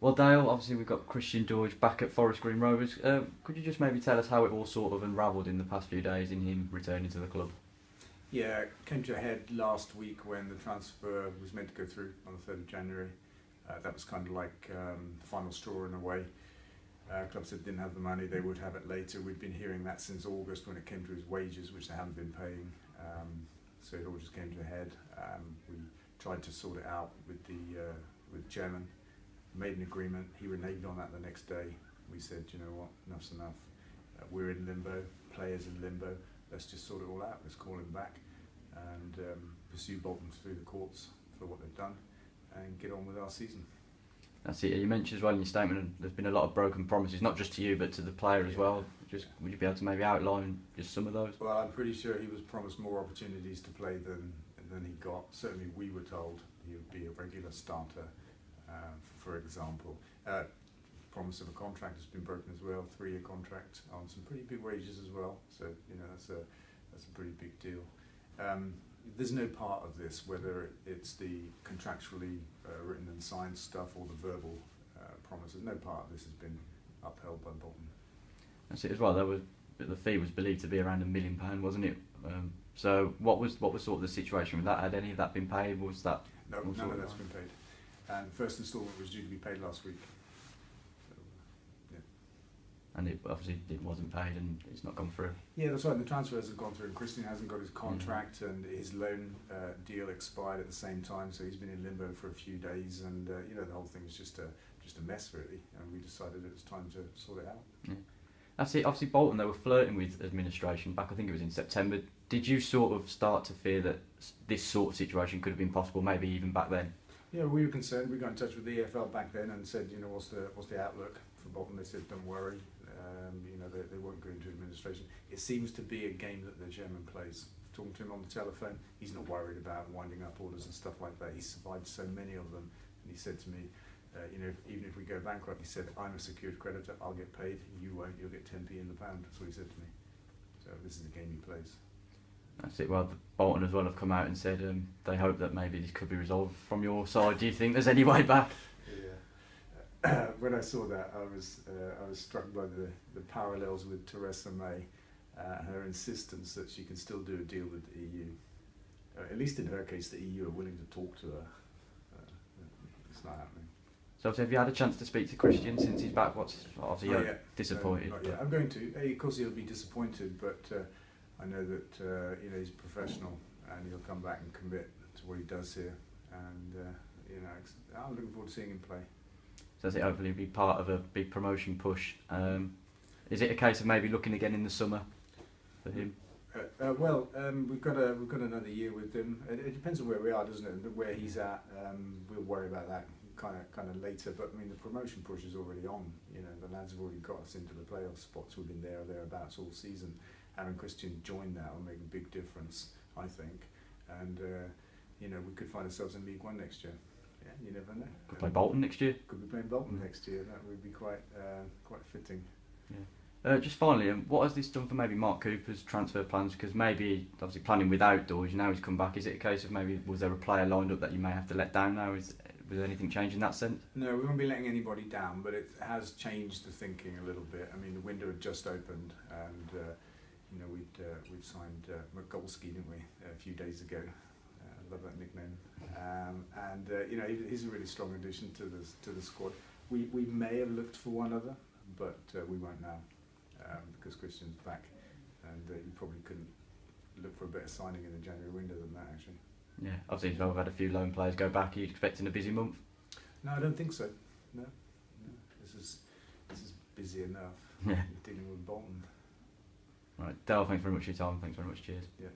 Well, Dale, obviously we've got Christian Doidge back at Forest Green Rovers. Could you just maybe tell us how it all sort of unravelled in the past few days in him returning to the club? Yeah, it came to a head last week when the transfer was meant to go through on the 3rd of January. That was kind of like the final straw in a way. Club said didn't have the money, they would have it later. We'd been hearing that since August when it came to his wages, which they haven't been paying. So it all just came to a head. We tried to sort it out with the chairman, made an agreement. He reneged on that the next day. We said, you know what, enough's enough. We're in limbo, players in limbo. Let's just sort it all out. Let's call him back and pursue Bolton through the courts for what they've done and get on with our season. That's it. You mentioned as well in your statement there's been a lot of broken promises, not just to you but to the player as well. Just would you be able to maybe outline just some of those? Well, I'm pretty sure he was promised more opportunities to play than he got. Certainly we were told he would be a regular starter, for example. Promise of a contract has been broken as well, 3-year contract on some pretty big wages as well. So you know that's a pretty big deal. There's no part of this, whether it's the contractually written and signed stuff or the verbal promises. No part of this has been upheld by Bolton. That's it as well. The fee was believed to be around £1 million, wasn't it? So what was sort of the situation with that? Had any of that been paid? Was that? No, none of that's been paid. And the first instalment was due to be paid last week. And it wasn't paid and it's not gone through. Yeah, that's right. The transfer hasn't gone through and Christian hasn't got his contract and his loan deal expired at the same time, so he's been in limbo for a few days and you know the whole thing is just a mess really, and we decided it was time to sort it out. Yeah. That's it. Obviously Bolton, they were flirting with administration back, I think it was in September. Did you sort of start to fear that this sort of situation could have been possible maybe even back then? Yeah, we were concerned. We got in touch with the EFL back then and said, you know, what's the outlook for Bolton? They said, don't worry. You know, they won't go into administration. It seems to be a game that the chairman plays. Talking to him on the telephone, he's not worried about winding up orders and stuff like that. He's survived so many of them. And he said to me, you know, even if we go bankrupt, he said, I'm a secured creditor, I'll get paid, you won't, you'll get 10p in the pound. That's what he said to me. So this is the game he plays. That's it. Well, Bolton as well have come out and said they hope that maybe this could be resolved from your side. Do you think there's any way back? When I saw that, I was struck by the parallels with Theresa May, her insistence that she can still do a deal with the EU. At least in her case, the EU are willing to talk to her. It's not happening. So have you had a chance to speak to Christian since he's back? Obviously you're disappointed. Not yet. I'm going to. Of course he'll be disappointed, but I know that you know he's professional and he'll come back and commit to what he does here. And you know, I'm looking forward to seeing him play. So does it hopefully be part of a big promotion push? Is it a case of maybe looking again in the summer for him? We've got another year with him. It depends on where we are, doesn't it? Where he's at, we'll worry about that kind of later. But I mean, the promotion push is already on. You know, the lads have already got us into the playoff spots. We've been there or thereabouts all season. Having Christian join that will make a big difference, I think. And you know, we could find ourselves in League One next year. Yeah, you never know. Could play Bolton next year. Could be playing Bolton next year. That would be quite fitting. Yeah. Just finally, what has this done for maybe Mark Cooper's transfer plans? Because maybe obviously planning without Doidge, now he's come back. Is it a case of maybe was there a player lined up that you may have to let down now? Was anything changed in that sense? No, we won't be letting anybody down, but it has changed the thinking a little bit. I mean, the window had just opened, and you know we'd signed Magolski, didn't we, a few days ago. Love that nickname, and you know he's a really strong addition to the squad. We may have looked for one other, but we won't now because Christian's back, and you probably couldn't look for a better signing in the January window than that actually. Yeah, obviously we've had a few loan players go back. Are you expecting a busy month? No, I don't think so. No. This is busy enough. Yeah. Dealing with Bolton. Right, Dale, thanks very much for your time. Thanks very much. Cheers. Yeah.